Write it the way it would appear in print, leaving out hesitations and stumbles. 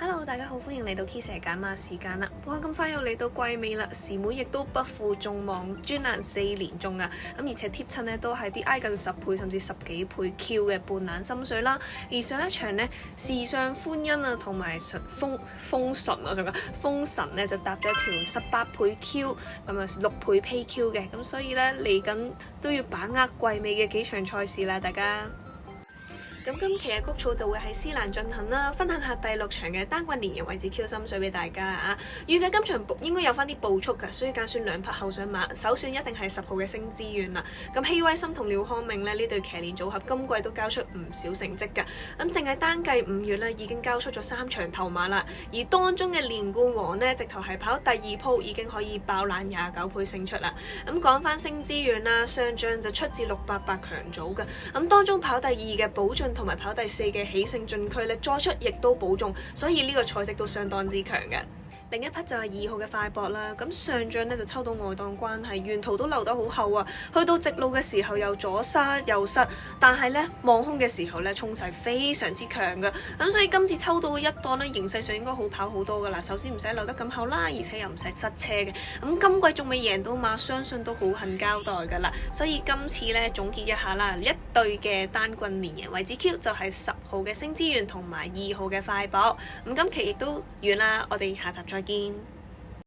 Hello，大家好，歡迎嚟到 K 蛇揀馬時間啦！哇，咁快又嚟到季尾啦，時妹亦都不負眾望，專欄4連中啊！咁而且貼親呢都係啲挨近10倍甚至10幾倍 Q 嘅半冷心水啦。而上一場呢，時尚歡欣啊同埋風神啊，仲有風神呢就搭咗條18倍 Q，咁啊6倍 Pay Q 嘅，咁所以呢，嚟緊都要把握季尾嘅幾場賽事啦，大家。咁今期嘅谷草就會喺思蘭進行啦，分享下第6場嘅單季連贏位置 Q 心水俾大家啊！預計今場應該有翻啲步速㗎，所以揀選2匹候上馬，首選一定係10號嘅星之願啦。咁希威森同廖康明呢對騎練組合今季都交出唔少成績㗎。咁淨係單計5月呢已經交出咗3場頭馬啦，而當中嘅連冠王呢，直頭係跑第2鋪已經可以爆冷29倍勝出啦。咁講翻星之願啦，上仗就出自688強組㗎，咁當中跑第2嘅寶駿同埋跑第4嘅喜勝進區咧，再出亦都保中，所以呢個賽績都相當之強嘅。另一匹就係2號嘅快博啦，咁上仗呢就抽到外檔關係，沿途都留得好厚啊，去到直路嘅時候又左塞右塞，但係呢望空嘅時候呢衝勢非常之強嘅，咁所以今次抽到嘅一檔呢形勢上應該好跑好多噶啦，首先唔使留得咁厚啦，而且又唔使塞車嘅，咁今季仲未贏到馬，相信都好肯交代噶啦，所以今次呢總結一下啦，一對嘅單季連贏位置 Q 就係10號嘅星之願同埋2號嘅快博，咁今期亦都完啦，我哋下集再見。